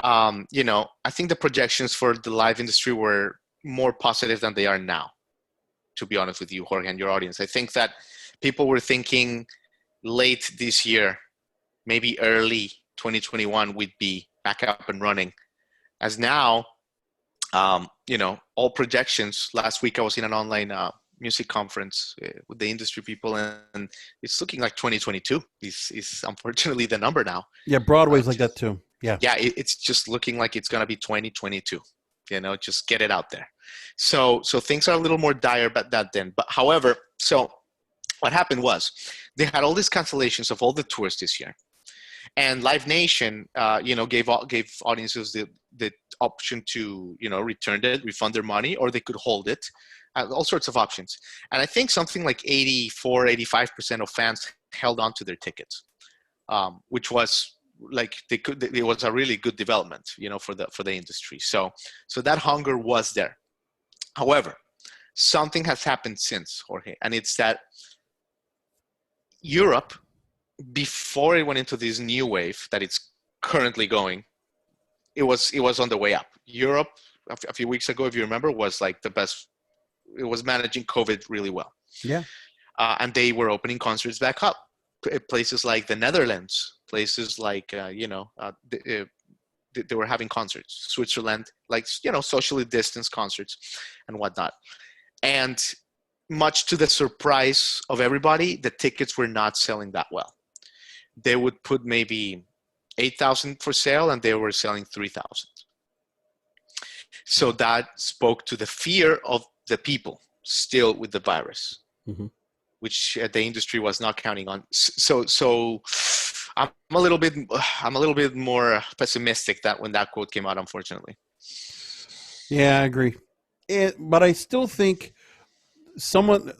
I think the projections for the live industry were more positive than they are now, to be honest with you, Jorge, and your audience. I think that people were thinking late this year, maybe early 2021, we'd be back up and running. As now, all projections. Last week I was in an online music conference with the industry people, and it's looking like 2022 is unfortunately the number now. Yeah, Broadway's like that too. Yeah. Yeah, it's just looking like it's going to be 2022. Just get it out there. So things are a little more dire about that then. But however, so what happened was they had all these cancellations of all the tours this year. And Live Nation, gave audiences the option to, return it, refund their money, or they could hold it, all sorts of options. And I think something like 85% of fans held on to their tickets, which was like it was a really good development, for the industry. So that hunger was there. However, something has happened since, Jorge, and it's that Europe, before it went into this new wave that it's currently going, it was on the way up. Europe, a few weeks ago, if you remember, was like the best. It was managing COVID really well. Yeah. And they were opening concerts back up. Places like the Netherlands, places like, they were having concerts. Switzerland, like, socially distanced concerts and whatnot. And much to the surprise of everybody, the tickets were not selling that well. They would put maybe 8,000 for sale, and they were selling 3,000. So that spoke to the fear of the people still with the virus, which the industry was not counting on. So I'm a little bit more pessimistic that when that quote came out, unfortunately. Yeah, I agree. But I still think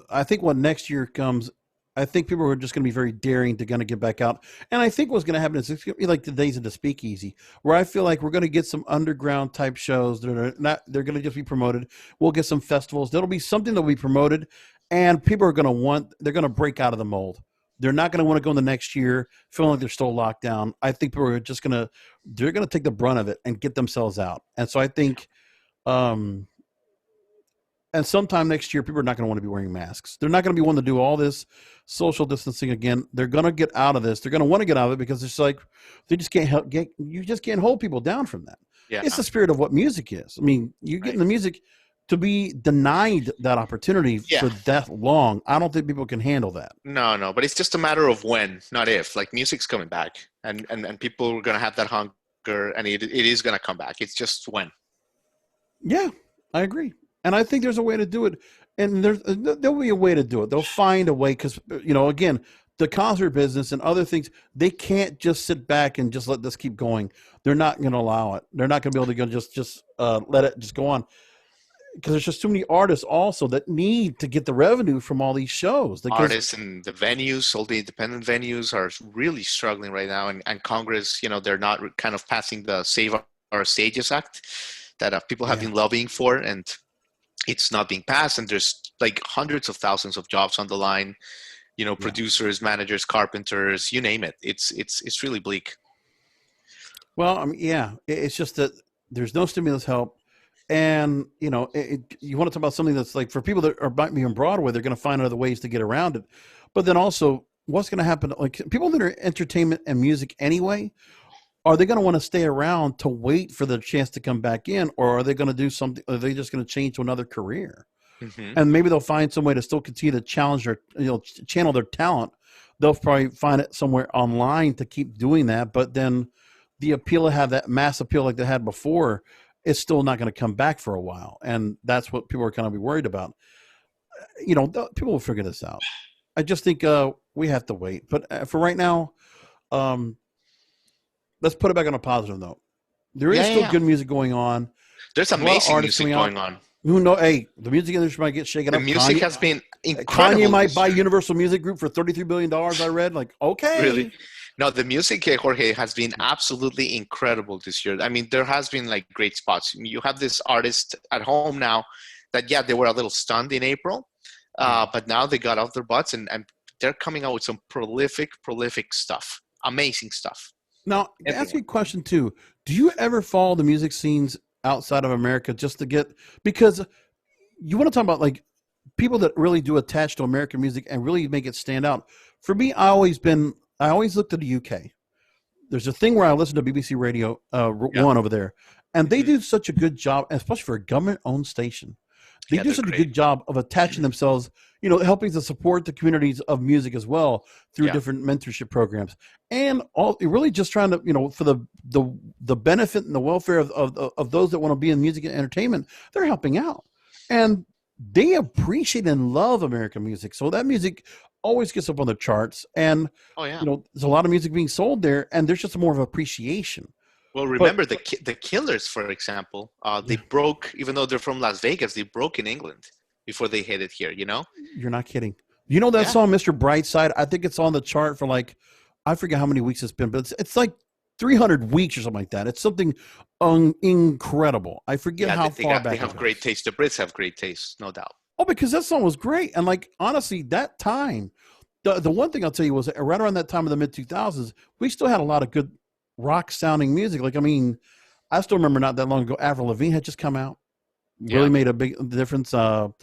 I think when next year comes, I think people are just going to be very daring to kind of get back out. And I think what's going to happen is it's going to be like the days of the Speakeasy, where I feel like we're going to get some underground type shows that are not, they're going to just be promoted. We'll get some festivals. There'll be something that will be promoted, and people are going to they're going to break out of the mold. They're not going to want to go in the next year feeling like they're still locked down. I think people are just they're going to take the brunt of it and get themselves out. And so I think, and sometime next year, people are not going to want to be wearing masks. They're not going to be wanting to do all this social distancing again. They're going to get out of this. They're going to want to get out of it because it's like they just can't you just can't hold people down from that. Yeah. It's the spirit of what music is. I mean, you're getting the music to be denied that opportunity for that long. I don't think people can handle that. No, but it's just a matter of when, not if. Like, music's coming back, and people are going to have that hunger, and it is going to come back. It's just when. Yeah, I agree. And I think there's a way to do it, and there'll be a way to do it. They'll find a way because, again, the concert business and other things, they can't just sit back and just let this keep going. They're not going to allow it. They're not going to be able to just let it just go on, because there's just too many artists also that need to get the revenue from all these shows. Artists and the venues, all the independent venues are really struggling right now, and Congress, they're not kind of passing the Save Our Stages Act that people have been lobbying for, and it's not being passed, and there's like hundreds of thousands of jobs on the line, producers, managers, carpenters, you name it. It's really bleak. Well, I mean, it's just that there's no stimulus help, and you want to talk about something that's like, for people that might be on Broadway, they're going to find other ways to get around it. But then also, what's going to happen? Like, people that are entertainment and music anyway, are they going to want to stay around to wait for the chance to come back in, or are they going to do something? Are they just going to change to another career? And maybe they'll find some way to still continue to challenge their, channel their talent. They'll probably find it somewhere online to keep doing that. But then the appeal to have that mass appeal like they had before is still not going to come back for a while. And that's what people are kind of be worried about. People will figure this out. I just think we have to wait. But for right now, let's put it back on a positive note. There is still good music going on. There's amazing music going on. Who knows? Hey, the music industry might get shaken up. The music has been incredible. Kanye might buy Universal Music Group for $33 billion, I read. Like, okay. Really? No, the music, Jorge, has been absolutely incredible this year. I mean, there has been like great spots. You have this artist at home now that, they were a little stunned in April, but now they got off their butts and they're coming out with some prolific stuff. Amazing stuff. Now, ask you a question too. Do you ever follow the music scenes outside of America just to get, because you want to talk about like people that really do attach to American music and really make it stand out. For me, I always looked at the UK. There's a thing where I listen to BBC Radio 1 over there, and they do such a good job, especially for a government-owned station. They do such a good job of attaching themselves, helping to support the communities of music as well through different mentorship programs, and really just trying to, for the benefit and the welfare of those that want to be in music and entertainment. They're helping out, and they appreciate and love American music. So that music always gets up on the charts, and there's a lot of music being sold there, and there's just more of appreciation. Well, remember the Killers, for example, they broke, even though they're from Las Vegas, they broke in England before they hit it here, You're not kidding. That song, Mr. Brightside? I think it's on the chart for like, I forget how many weeks it's been, but it's like 300 weeks or something like that. It's something incredible. I forget how far back. They have great taste. The Brits have great taste, no doubt. Oh, because that song was great. And like, honestly, that time, the one thing I'll tell you was right around that time of the mid-2000s, we still had a lot of good rock sounding music. Like, I mean, I still remember not that long ago, Avril Lavigne had just come out. Really made a big difference. Trying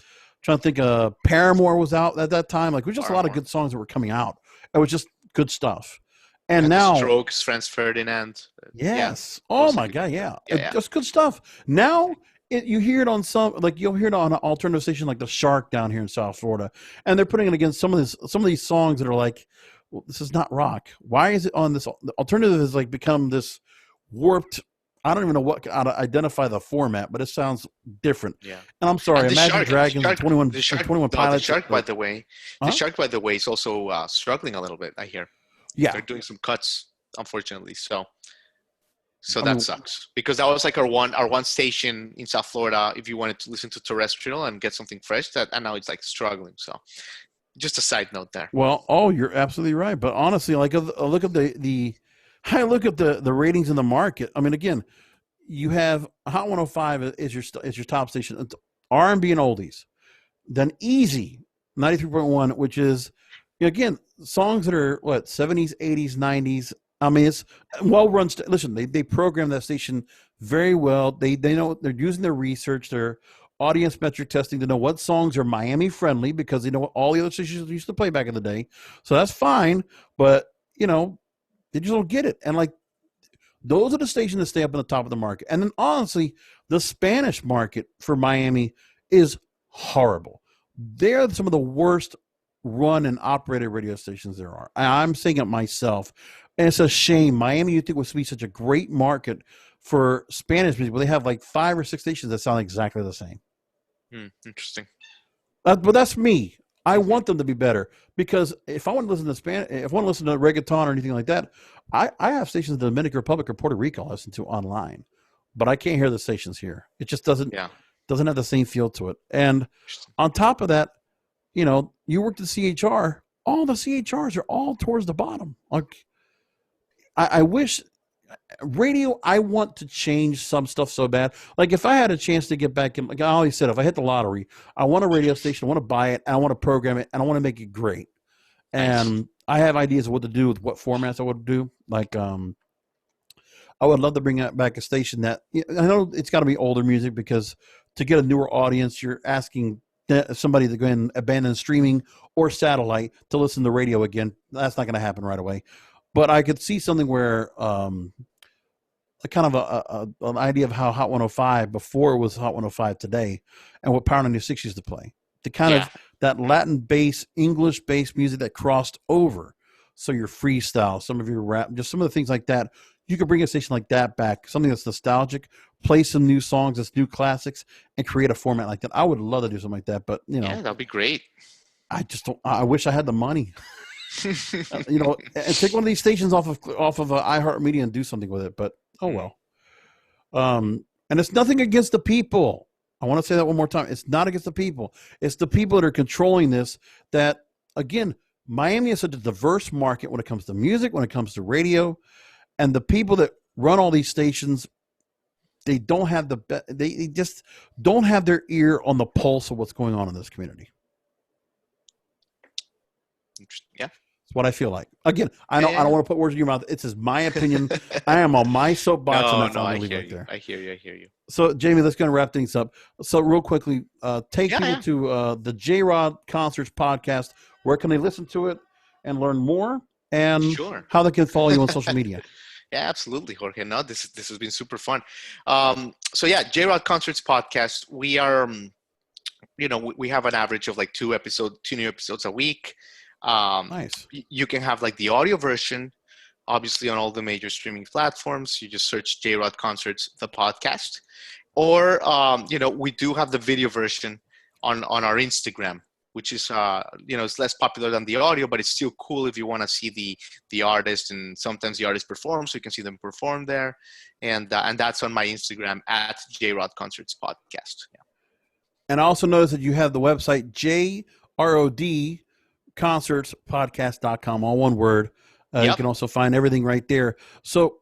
to think, Paramore was out at that time. Like, it was just a lot of good songs that were coming out. It was just good stuff. And now, Strokes, Franz Ferdinand. Yes. Oh my God. Yeah. That's good stuff. Now you hear it on some, like you'll hear it on an alternative station like the Shark down here in South Florida, and they're putting it against some of these songs that are like, well, this is not rock. Why is it on this? The alternative has like become this warped. I don't even know how to identify the format, but it sounds different. Yeah. And I'm sorry, And Imagine Dragons, and 21 Pilots. The Shark, by the way, the Shark, by the way, is also struggling a little bit. I hear. Yeah, they're doing some cuts, unfortunately. So that sucks, because that was like our one station in South Florida. If you wanted to listen to terrestrial and get something fresh, and now it's like struggling. So just a side note there. Well, you're absolutely right. But honestly, like look at the ratings in the market. I mean, again, you have Hot 105 is your top station. It's R&B and oldies. Then Easy 93.1, which is, again, songs that are what, 70s, 80s, 90s. I mean, it's well run. Listen, they program that station very well. They know, they're using their research, their audience metric testing to know what songs are Miami friendly, because they know what all the other stations used to play back in the day. So that's fine, but they just don't get it. And like, those are the stations that stay up on the top of the market. And then honestly, the Spanish market for Miami is horrible. They're some of the worst run and operated radio stations there are. I'm saying it myself. And it's a shame. Miami, you think, would be such a great market for Spanish music, but they have like 5 or 6 stations that sound exactly the same. Interesting. But that's me. I want them to be better, because if I want to listen to Spanish, if I want to listen to reggaeton or anything like that, I have stations in the Dominican Republic or Puerto Rico I listen to online, but I can't hear the stations here. It just doesn't have the same feel to it. And on top of that, you worked at CHR. All the CHRs are all towards the bottom. Like, I wish radio. I want to change some stuff so bad. Like, if I had a chance to get back in, like I always said, if I hit the lottery, I want a radio station. I want to buy it. And I want to program it, and I want to make it great. And I have ideas of what to do with what formats I would do. Like, I would love to bring back a station that, I know it's got to be older music, because to get a newer audience, you're asking somebody to go and abandon streaming or satellite to listen to radio again. That's not going to happen right away. But I could see something where kind of an idea of how Hot 105 before it was Hot 105 today, and what Power 96 used to play. The kind of that Latin bass, English bass music that crossed over. So your freestyle, some of your rap, just some of the things like that. You could bring a station like that back, something that's nostalgic, play some new songs, that's new classics, and create a format like that. I would love to do something like that, but yeah, that'd be great. I just don't. I wish I had the money. And take one of these stations off of iHeartMedia and do something with it. But oh well. And it's nothing against the people. I want to say that one more time. It's not against the people. It's the people that are controlling this. That, again, Miami is such a diverse market when it comes to music, when it comes to radio, and the people that run all these stations, they don't have they just don't have their ear on the pulse of what's going on in this community. Yeah. That's what I feel like. Again, I don't want to put words in your mouth. It's just my opinion. I am on my soapbox, and that's all I'm going to leave right there. I hear you. So, Jamie, let's go and wrap things up. So, real quickly, take people to the JRodconcerts podcast. Where can they listen to it and learn more, and how they can follow you on social media? Yeah, absolutely, Jorge. No, this has been super fun. JRodconcerts podcast. We are, we have an average of like 2 new episodes a week. Nice. You can have like the audio version, obviously, on all the major streaming platforms. You just search JRodconcerts the podcast, or we do have the video version on our Instagram, which is it's less popular than the audio, but it's still cool if you want to see the artist, and sometimes the artist performs, so you can see them perform there, and that's on my Instagram at JRodconcerts podcast. Yeah. And I also noticed that you have the website JRodconcertspodcast.com, all one word. You can also find everything right there. So,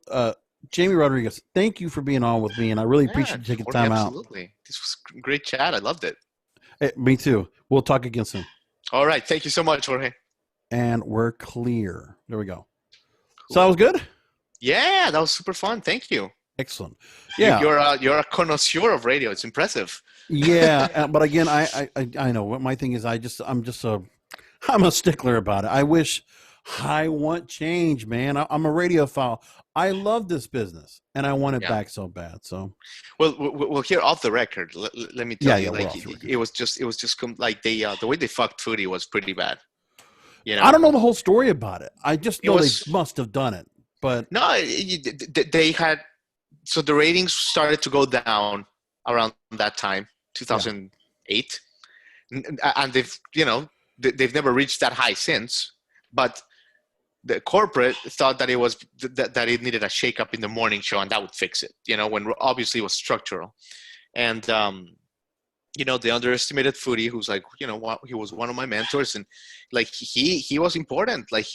Jaime Rodriguez, thank you for being on with me, and I really appreciate you taking time out. Absolutely. This was a great chat. I loved it. Hey, me too. We'll talk again soon. All right. Thank you so much, Jorge. And we're clear. There we go. Cool. So that was good? Yeah, that was super fun. Thank you. Excellent. Yeah. You're a connoisseur of radio. It's impressive. Yeah. But again, I know what my thing is. I'm a stickler about it. I want change, man. I'm a radiophile. I love this business and I want it Yeah. back so bad. So Well, here off the record, let me tell you, we're like off the record. it was just like they the way they fucked Foodie was pretty bad. You I know, don't know the whole story about it. I just it know they was must have done it. But no, they had so the ratings started to go down around that time, 2008, and they've never reached that high since. But the corporate thought that it was that it needed a shakeup in the morning show, and that would fix it. When obviously it was structural, and they underestimated Foodie, who's like, he was one of my mentors, and like he was important. Like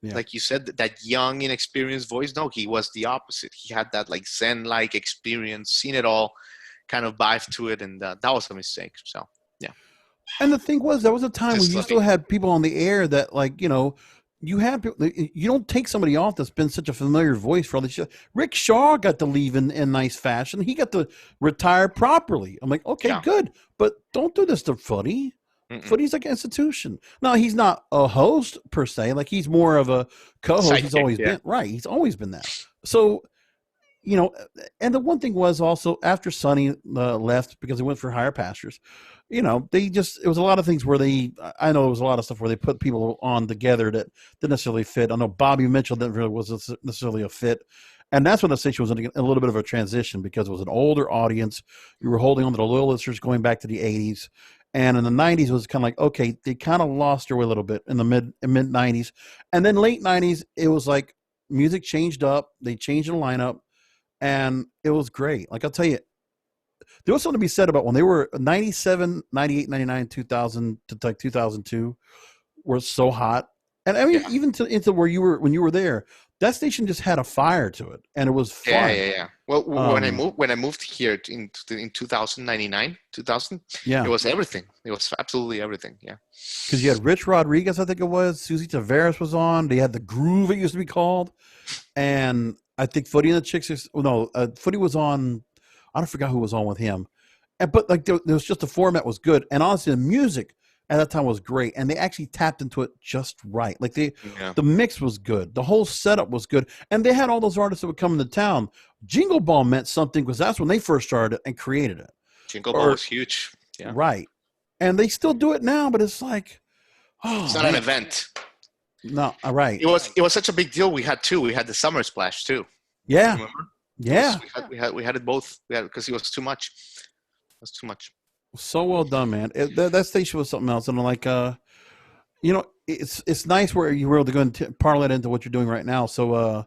like you said, that young, inexperienced voice. No, he was the opposite. He had that like Zen-like experience, seen it all, kind of vibe to it, and that was a mistake. So yeah. And the thing was, there was a time when you still had people on the air that, like, you had you don't take somebody off that's been such a familiar voice for all these shows. Rick Shaw got to leave in nice fashion. He got to retire properly. I'm like, okay, good, but don't do this to Footy. Footy's like an institution. Now, he's not a host per se. Like, he's more of a co-host. He's always been right. He's always been that. So, and the one thing was also after Sonny left because he went for higher pastures, it was a lot of things where I know it was a lot of stuff where they put people on together that didn't necessarily fit. I know Bobby Mitchell wasn't necessarily a fit. And that's when the station was in a little bit of a transition because it was an older audience. You were holding on to the loyal listeners going back to the 80s. And in the 90s, it was kind of like, okay, they kind of lost their way a little bit in the mid 90s. And then late 90s, it was like music changed up. They changed the lineup. And it was great. Like, I'll tell you, there was something to be said about when they were 97, 98, 99, 2000 to like 2002 were so hot. And I mean, even into where when you were there, that station just had a fire to it, and it was fun. Yeah. Well, when I moved here in 2099, 2000, it was everything. It was absolutely everything. Yeah. Because you had Rich Rodriguez, I think it was. Susie Tavares was on. They had the Groove, it used to be called, and I think Footy and the Chicks. Footy was on. I don't forget who was on with him, but like there was just the format was good, and honestly, the music at that time was great, and they actually tapped into it just right. Like the mix was good, the whole setup was good, and they had all those artists that would come into town. Jingle Ball meant something because that's when they first started and created it. Jingle Ball was huge, right? And they still do it now, but it's like, it's not an event. No, right. It was such a big deal. We had the Summer Splash too. Yeah, remember? Yeah. We had it both. Because it was too much. It was too much. So well done, man. That station was something else, and like, it's nice where you were able to go and parlay it into what you're doing right now. So,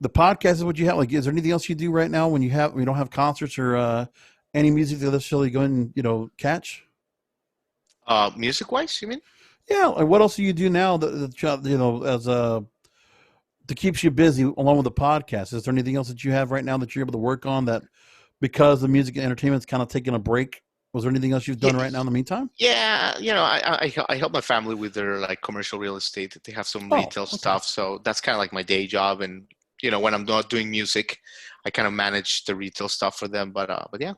the podcast is what you have. Like, is there anything else you do right now when you don't have concerts or any music that necessarily go and catch? Music wise, you mean? Yeah. Like, what else do you do now that keeps you busy along with the podcast? Is there anything else that you have right now that you're able to work on that because the music and entertainment's kind of taking a break? Was there anything else you've done right now in the meantime? Yeah, I help my family with their like commercial real estate. They have some retail stuff, so that's kind of like my day job. And when I'm not doing music, I kind of manage the retail stuff for them. But yeah,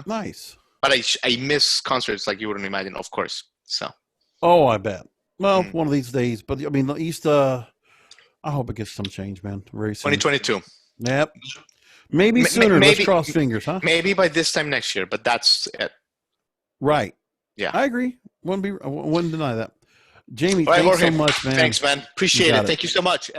nice. But I miss concerts like you wouldn't imagine, of course. So. Oh, I bet. Well, one of these days. But I mean, I hope it gets some change, man. Very soon. 2022. Yep. Maybe sooner. Let's cross fingers, huh? Maybe by this time next year, but that's it. Right. Yeah. I agree. Wouldn't deny that. Jamie, thanks so much, man. Thanks, man. Appreciate it. Thank you so much.